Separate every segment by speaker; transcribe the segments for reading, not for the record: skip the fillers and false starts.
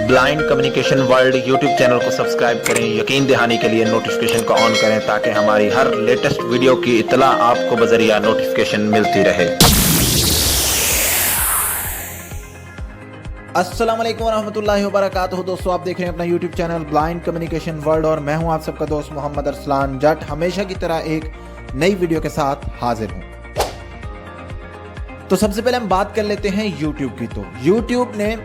Speaker 1: Blind communication world YouTube channel को subscribe करें। यकीन दहानी के लिए नोटिफिकेशन को ऑन करें ताकि हमारी हर लेटेस्ट वीडियो की इत्तला आपको बजरिया नोटिफिकेशन मिलती रहे।
Speaker 2: अस्सलाम वालेकुम वरहमतुल्लाहि वबरकातुहू। दोस्तों, आप देख रहे हैं अपना YouTube channel blind communication world और मैं हूं आप सबका दोस्त मोहम्मद अरसलान जट। हमेशा की तरह एक नई वीडियो के साथ हाजिर हूं। तो सबसे पहले हम बात कर लेते हैं यूट्यूब की। तो यूट्यूब ने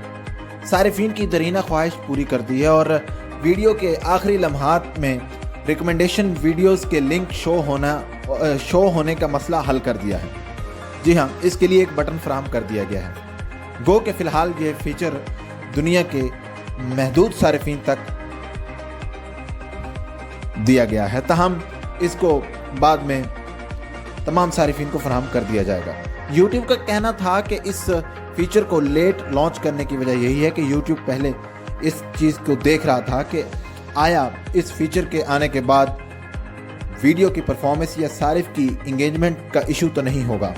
Speaker 2: सारिफीन की दरीना ख्वाहिश पूरी कर दी है और वीडियो के आखिरी लम्हात में रिकमेंडेशन वीडियोस के लिंक शो होने का मसला हल कर दिया है। जी हाँ, इसके लिए एक बटन फराहम कर दिया गया है। गो के फ़िलहाल ये फीचर दुनिया के महदूद सारिफीन तक दिया गया है, ताहम इसको बाद में तमाम सारिफीन को फराहम कर दिया जाएगा। यूट्यूब का कहना था कि इस फीचर को लेट लॉन्च करने की वजह यही है कि यूट्यूब पहले इस चीज़ को देख रहा था कि आया इस फीचर के आने के बाद वीडियो की परफॉर्मेंस या सारिफ की इंगेजमेंट का इशू तो नहीं होगा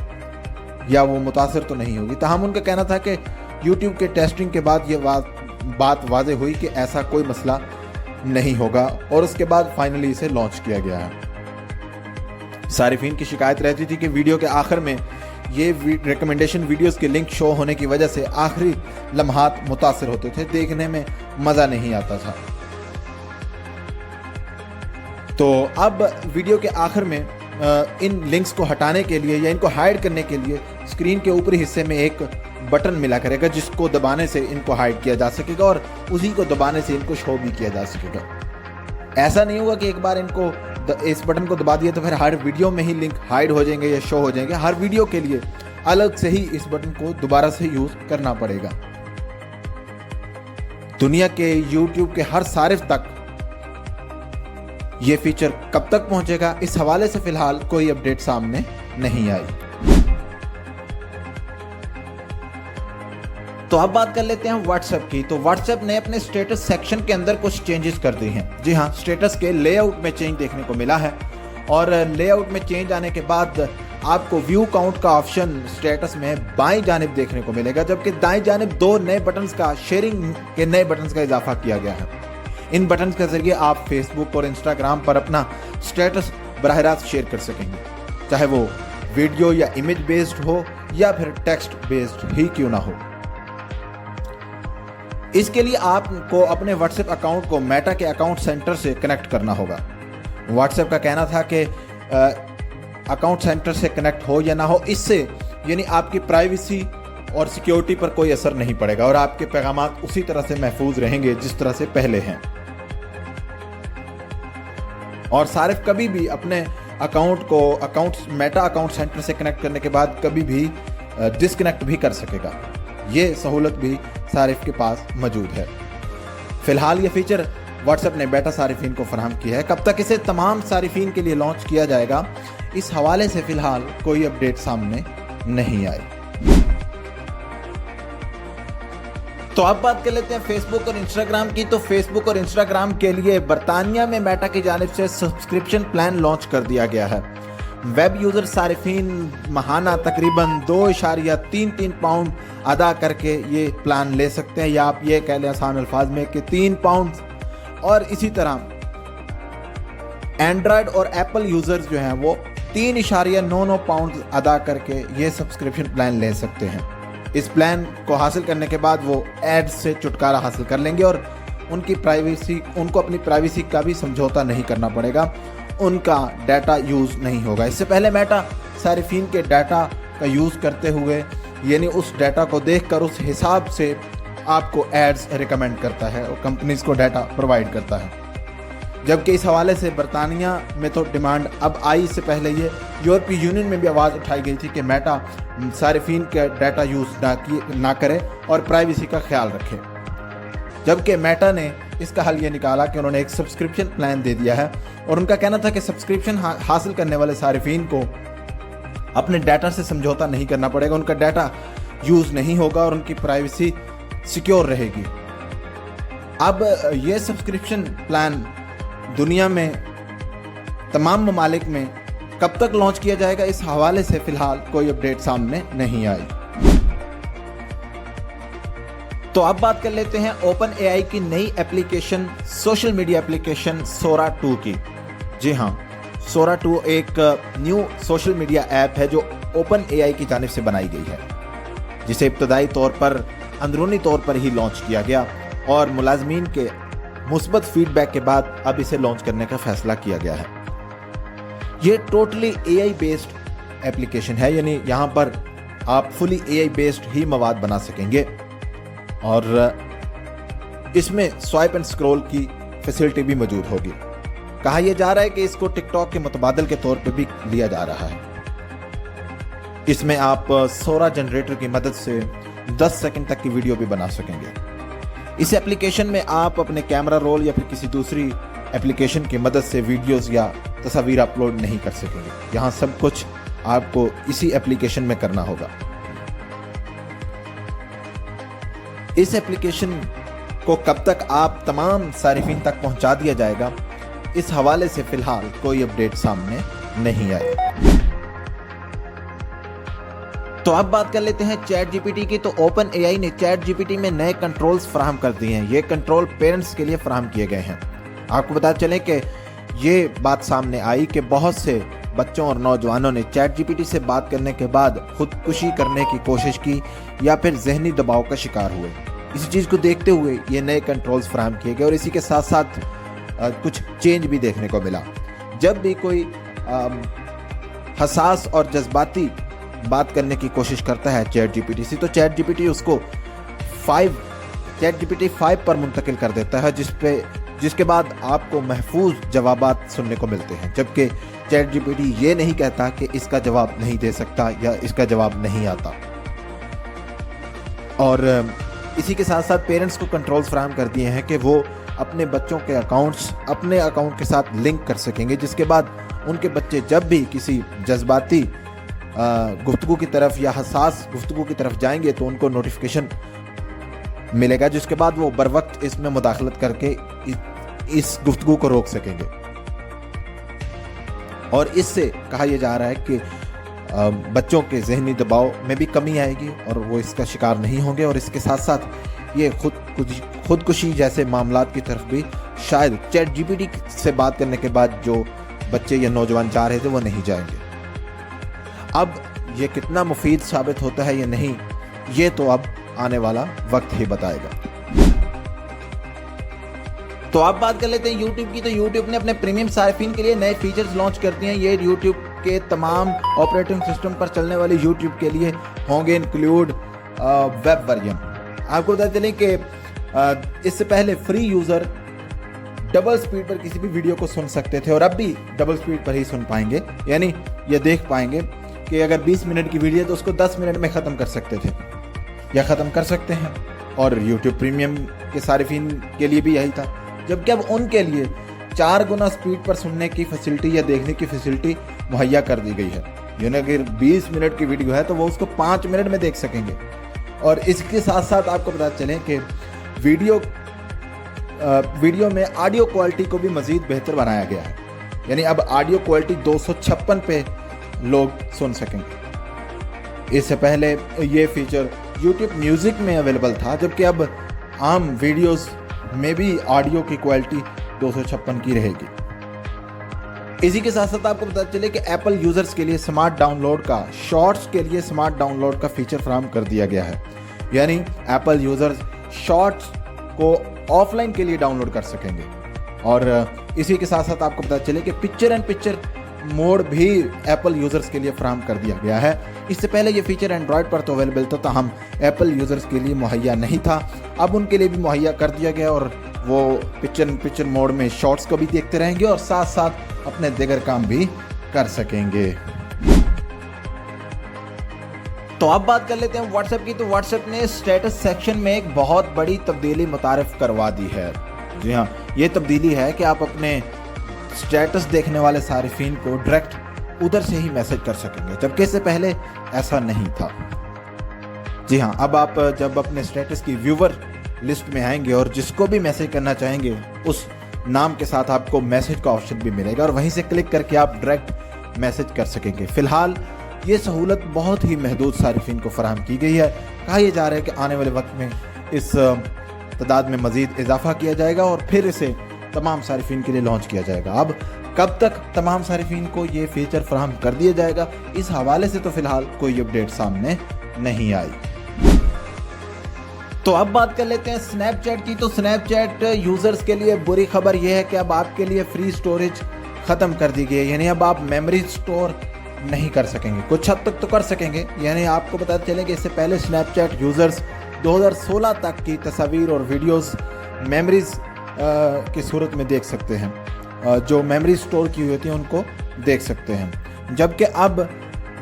Speaker 2: या वो मुतासर तो नहीं होगी। ताहम उनका कहना था कि यूट्यूब के टेस्टिंग के बाद ये बात वाज़ेह हुई कि ऐसा कोई मसला नहीं होगा और उसके बाद फाइनली इसे लॉन्च किया गया है। सारिफीन की शिकायत रहती थी कि वीडियो के आखिर में ये रिकमेंडेशन वीडियोस के लिंक शो होने की वजह से आखिरी लम्हात मुतासिर होते थे, देखने में मज़ा नहीं आता था। तो अब वीडियो के आखिर में इन लिंक्स को हटाने के लिए या इनको हाइड करने के लिए स्क्रीन के ऊपरी हिस्से में एक बटन मिला करेगा जिसको दबाने से इनको हाइड किया जा सकेगा और उसी को दबाने से इनको शो भी किया जा सकेगा। ऐसा नहीं होगा कि एक बार इनको इस बटन को दबा दिया तो फिर हर वीडियो में ही लिंक हाइड हो जाएंगे या शो हो जाएंगे। हर वीडियो के लिए अलग से ही इस बटन को दोबारा से यूज करना पड़ेगा। दुनिया के यूट्यूब के हर सारिफ तक ये फीचर कब तक पहुंचेगा, इस हवाले से फिलहाल कोई अपडेट सामने नहीं आई। तो अब बात कर लेते हैं व्हाट्सएप की। तो व्हाट्सएप ने अपने स्टेटस सेक्शन के अंदर कुछ चेंजेस कर दिए हैं। जी हाँ, स्टेटस के लेआउट में चेंज देखने को मिला है और लेआउट में चेंज आने के बाद आपको व्यू काउंट का ऑप्शन स्टेटस में बाईं जानिब देखने को मिलेगा, जबकि दाईं जानिब दो नए बटन्स का शेयरिंग के नए बटन्स का इजाफा किया गया है। इन बटन्स के जरिए आप फेसबुक और इंस्टाग्राम पर अपना स्टेटस बराह रास्त शेयर कर सकेंगे, चाहे वो वीडियो या इमेज बेस्ड हो या फिर टेक्स्ट बेस्ड ही क्यों ना हो। इसके लिए आपको अपने व्हाट्सएप अकाउंट को मेटा के अकाउंट सेंटर से कनेक्ट करना होगा। व्हाट्सएप का कहना था कि अकाउंट सेंटर से कनेक्ट हो या ना हो, इससे यानी आपकी प्राइवेसी और सिक्योरिटी पर कोई असर नहीं पड़ेगा और आपके पैगामात उसी तरह से महफूज रहेंगे जिस तरह से पहले हैं। और सारिफ कभी भी अपने अकाउंट को मेटा अकाउंट सेंटर से कनेक्ट करने के बाद कभी भी डिस्कनेक्ट भी कर सकेगा। ये सहूलत भी सारिफ के पास मौजूद है। फिलहाल ये फीचर व्हाट्सएप ने बेटा सारिफीन को फराहम किया है। कब तक इसे तमाम सारिफीन के लिए लॉन्च किया जाएगा, इस हवाले से फिलहाल कोई अपडेट सामने नहीं आई। तो अब बात कर लेते हैं फेसबुक और इंस्टाग्राम की। तो फेसबुक और इंस्टाग्राम के लिए बरतानिया में मेटा की जानिब से सब्सक्रिप्शन प्लान लॉन्च कर दिया गया है। वेब यूज़र सारिफीन महाना तकरीबन 2.33 पाउंड अदा करके ये प्लान ले सकते हैं, या आप ये कह लें आसान अल्फाज में कि 3 पाउंड। और इसी तरह एंड्रॉयड और एप्पल यूज़र्स जो हैं वो 3.99 पाउंड अदा करके ये सब्सक्रिप्शन प्लान ले सकते हैं। इस प्लान को हासिल करने के बाद वो एड्स से छुटकारा हासिल कर लेंगे और उनको अपनी प्राइवेसी का भी समझौता नहीं करना पड़ेगा, उनका डाटा यूज़ नहीं होगा। इससे पहले मेटा सारिफीन के डाटा का यूज़ करते हुए यानी उस डाटा को देखकर उस हिसाब से आपको एड्स रिकमेंड करता है और कंपनीज को डाटा प्रोवाइड करता है। जबकि इस हवाले से बरतानिया में तो डिमांड अब आई, इससे पहले ये यूरोपीय यूनियन में भी आवाज़ उठाई गई थी कि मेटा सारिफीन का डाटा यूज़ ना करे और प्राइवेसी का ख्याल रखे। जबकि मेटा ने इसका हल ये निकाला कि उन्होंने एक सब्सक्रिप्शन प्लान दे दिया है और उनका कहना था कि सब्सक्रिप्शन हासिल करने वाले सारिफीन को अपने डाटा से समझौता नहीं करना पड़ेगा, उनका डाटा यूज़ नहीं होगा और उनकी प्राइवेसी सिक्योर रहेगी। अब ये सब्सक्रिप्शन प्लान दुनिया में तमाम ममालिक में कब तक लॉन्च किया जाएगा, इस हवाले से फ़िलहाल कोई अपडेट सामने नहीं आई। तो अब बात कर लेते हैं ओपन एआई की नई एप्लीकेशन, सोशल मीडिया एप्लीकेशन सोरा 2 की। जी हाँ, सोरा 2 एक न्यू सोशल मीडिया ऐप है जो ओपन एआई की जानिब से बनाई गई है, जिसे इब्तदाई तौर पर अंदरूनी तौर पर ही लॉन्च किया गया और मुलाजमीन के मुस्बत फीडबैक के बाद अब इसे लॉन्च करने का फैसला किया गया है। ये टोटली एआई बेस्ड एप्लीकेशन है, यानी यहाँ पर आप फुली एआई बेस्ड ही मवाद बना सकेंगे और इसमें स्वाइप एंड स्क्रॉल की फैसिलिटी भी मौजूद होगी। कहा यह जा रहा है कि इसको टिकटॉक के मुतबादल के तौर पे भी लिया जा रहा है। इसमें आप सोरा जनरेटर की मदद से 10 सेकंड तक की वीडियो भी बना सकेंगे। इस एप्लीकेशन में आप अपने कैमरा रोल या फिर किसी दूसरी एप्लीकेशन की मदद से वीडियोस या तस्वीर अपलोड नहीं कर सकेंगे। यहाँ सब कुछ आपको इसी एप्लीकेशन में करना होगा। इस एप्लीकेशन को कब तक आप तमाम सारिफीन तक पहुंचा दिया जाएगा, इस हवाले से फिलहाल कोई अपडेट सामने नहीं आई। तो अब बात कर लेते हैं चैट जीपीटी की। तो ओपन एआई ने चैट जीपीटी में नए कंट्रोल्स फराहम कर दिए हैं। ये कंट्रोल पेरेंट्स के लिए फराहम किए गए हैं। आपको बता चले कि ये बात सामने आई कि बहुत से बच्चों और नौजवानों ने चैट जीपीटी से बात करने के बाद खुदकुशी करने की कोशिश की या फिर जहनी दबाव का शिकार हुए। इसी चीज़ को देखते हुए ये नए कंट्रोल्स फराहम किए गए और इसी के साथ साथ कुछ चेंज भी देखने को मिला। जब भी कोई हसास और जज्बाती बात करने की कोशिश करता है चैट जीपीटी से, तो चैट जीपीटी उसको चैट जीपीटी 5 पर मुंतकिल कर देता है, जिसके बाद आपको महफूज जवाबात सुनने को मिलते हैं। जबकि चैट जीपीटी ये नहीं कहता कि इसका जवाब नहीं दे सकता या इसका जवाब नहीं आता। और इसी के साथ साथ पेरेंट्स को कंट्रोल्स फराहम कर दिए हैं कि वो अपने बच्चों के अकाउंट्स अपने अकाउंट के साथ लिंक कर सकेंगे, जिसके बाद उनके बच्चे जब भी किसी जज्बाती गुफ्तगू की तरफ या हसास गुफ्तगू की तरफ जाएंगे तो उनको नोटिफिकेशन मिलेगा, जिसके बाद वो बर वक्त इसमें मुदाखलत करके इस गुफ्तगू को रोक सकेंगे। और इससे कहा यह जा रहा है कि बच्चों के जहनी दबाव में भी कमी आएगी और वो इसका शिकार नहीं होंगे और इसके साथ साथ ये खुदकुशी जैसे मामलात की तरफ भी शायद चैट जीपीटी से बात करने के बाद जो बच्चे या नौजवान जा रहे थे वो नहीं जाएंगे। अब ये कितना मुफीद साबित होता है या नहीं, ये तो अब आने वाला वक्त ही बताएगा। तो अब बात कर लेते हैं YouTube की। तो YouTube ने अपने प्रीमियम सारिफीन के लिए नए फीचर्स लॉन्च कर दिए हैं। ये YouTube के तमाम ऑपरेटिंग सिस्टम पर चलने वाले YouTube के लिए होंगे इंक्लूड वेब वर्जन। आपको बता चलें कि इससे पहले फ्री यूज़र डबल स्पीड पर किसी भी वीडियो को सुन सकते थे और अब भी डबल स्पीड पर ही सुन पाएंगे, यानी ये देख पाएंगे कि अगर 20 मिनट की वीडियो है तो उसको 10 मिनट में ख़त्म कर सकते थे या ख़त्म कर सकते हैं। और YouTube प्रीमियम के सारिफीन के लिए भी यही था, जबकि अब उनके लिए 4 गुना स्पीड पर सुनने की फैसिलिटी या देखने की फैसिलिटी मुहैया कर दी गई है। यानी अगर 20 मिनट की वीडियो है तो वो उसको 5 मिनट में देख सकेंगे। और इसके साथ साथ आपको पता चले कि वीडियो में ऑडियो क्वालिटी को भी मज़ीद बेहतर बनाया गया है, यानी अब ऑडियो क्वालिटी 256 पे लोग सुन सकेंगे। इससे पहले ये फीचर YouTube म्यूज़िक में अवेलेबल था, जबकि अब आम वीडियोस में भी ऑडियो की क्वालिटी 256 की रहेगी। इसी के साथ साथ आपको पता चले कि एप्पल यूज़र्स के लिए स्मार्ट डाउनलोड का, शॉर्ट्स के लिए स्मार्ट डाउनलोड का फीचर फराहम कर दिया गया है, यानी एप्पल यूज़र्स शॉर्ट्स को ऑफलाइन के लिए डाउनलोड कर सकेंगे। और इसी के साथ साथ आपको पता चले कि पिक्चर एंड पिक्चर मोड भी एप्पल यूज़र्स के लिए फराहम कर दिया गया है। इससे पहले ये फीचर एंड्रॉयड पर तो अवेलेबल था, हम एप्पल यूज़र्स के लिए मुहैया नहीं था, अब उनके लिए भी मुहैया कर दिया गया और वो पिक्चर मोड में शॉर्ट्स को भी देखते रहेंगे और साथ साथ अपने दीगर काम भी कर सकेंगे। तो अब बात कर लेते हैं व्हाट्सएप की। तो व्हाट्सएप ने स्टेटस सेक्शन में एक बहुत बड़ी तब्दीली मुतारिफ करवा दी है। जी हाँ, ये तब्दीली है कि आप अपने स्टेटस देखने वाले सारिफीन को डायरेक्ट उधर से ही मैसेज कर सकेंगे, जबकि इससे पहले ऐसा नहीं था। जी हाँ, अब आप जब अपने स्टेटस की व्यूवर लिस्ट में आएंगे और जिसको भी मैसेज करना चाहेंगे उस नाम के साथ आपको मैसेज का ऑप्शन भी मिलेगा और वहीं से क्लिक करके आप डायरेक्ट मैसेज कर सकेंगे। फिलहाल ये सहूलत बहुत ही महदूद सारिफीन को फराहम की गई है। कहा यह जा रहा है कि आने वाले वक्त में इस तादाद में मज़ीद इजाफा किया जाएगा और फिर इसे तमाम सारिफीन के लिए लॉन्च किया जाएगा। अब कब तक तमाम सारिफीन को ये फीचर फराहम कर दिया जाएगा, इस हवाले से तो फ़िलहाल कोई अपडेट सामने नहीं आई। तो अब बात कर लेते हैं स्नैपचैट की। तो स्नैपचैट यूज़र्स के लिए बुरी खबर यह है कि अब आपके लिए फ्री स्टोरेज ख़त्म कर दी गई है, यानी अब आप मेमोरी स्टोर नहीं कर सकेंगे। कुछ हद तक तो कर सकेंगे, यानी आपको पता चले कि इससे पहले स्नैपचैट यूज़र्स 2016 तक की तस्वीर और वीडियोस मेमोरीज की सूरत में देख सकते हैं, जो मेमोरी स्टोर की हुई होती हैं उनको देख सकते हैं, जबकि अब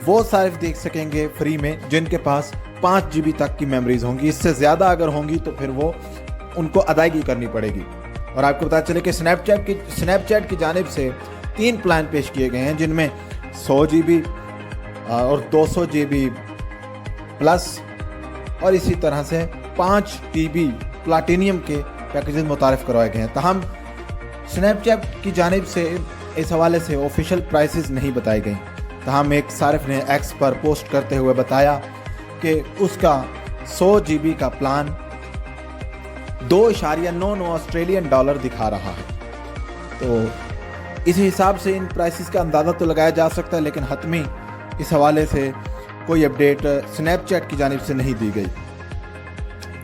Speaker 2: वो सिर्फ देख सकेंगे फ्री में जिनके पास 5 GB तक की मेमोरीज होंगी। इससे ज़्यादा अगर होंगी तो फिर वो उनको अदायगी करनी पड़ेगी। और आपको पता चले कि स्नैपचैट की जानिब से 3 प्लान पेश किए गए हैं, जिनमें 100 GB और 200 GB प्लस और इसी तरह से 5 TB प्लाटिनियम के पैकेजेस मुतारिफ करवाए गए हैं। तहम स्नैपचैट की जानिब से इस हवाले से ऑफिशियल प्राइसेस नहीं बताई गई। तहम एक सारिफ ने एक्स पर पोस्ट करते हुए बताया कि उसका 100 GB का प्लान $2.99 ऑस्ट्रेलियन डॉलर दिखा रहा है। तो इस हिसाब से इन प्राइसेस का अंदाज़ा तो लगाया जा सकता है, लेकिन हतमी इस हवाले से कोई अपडेट स्नैपचैट की जानिब से नहीं दी गई।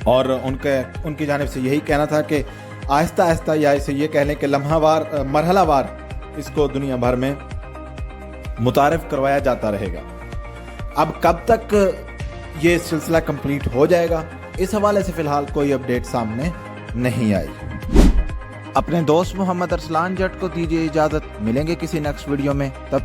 Speaker 2: और उनकी जानिब से यही कहना था कि आहिस्ता आहिस्ता, या इसे ये कह लें कि लम्हावार मरहलावार इसको दुनिया भर में मुतारिफ करवाया जाता रहेगा। अब कब तक ये सिलसिला कंप्लीट हो जाएगा, इस हवाले से फ़िलहाल कोई अपडेट सामने नहीं आई। अपने दोस्त मोहम्मद अरसलान जट को दीजिए इजाज़त, मिलेंगे किसी नेक्स्ट वीडियो में। तब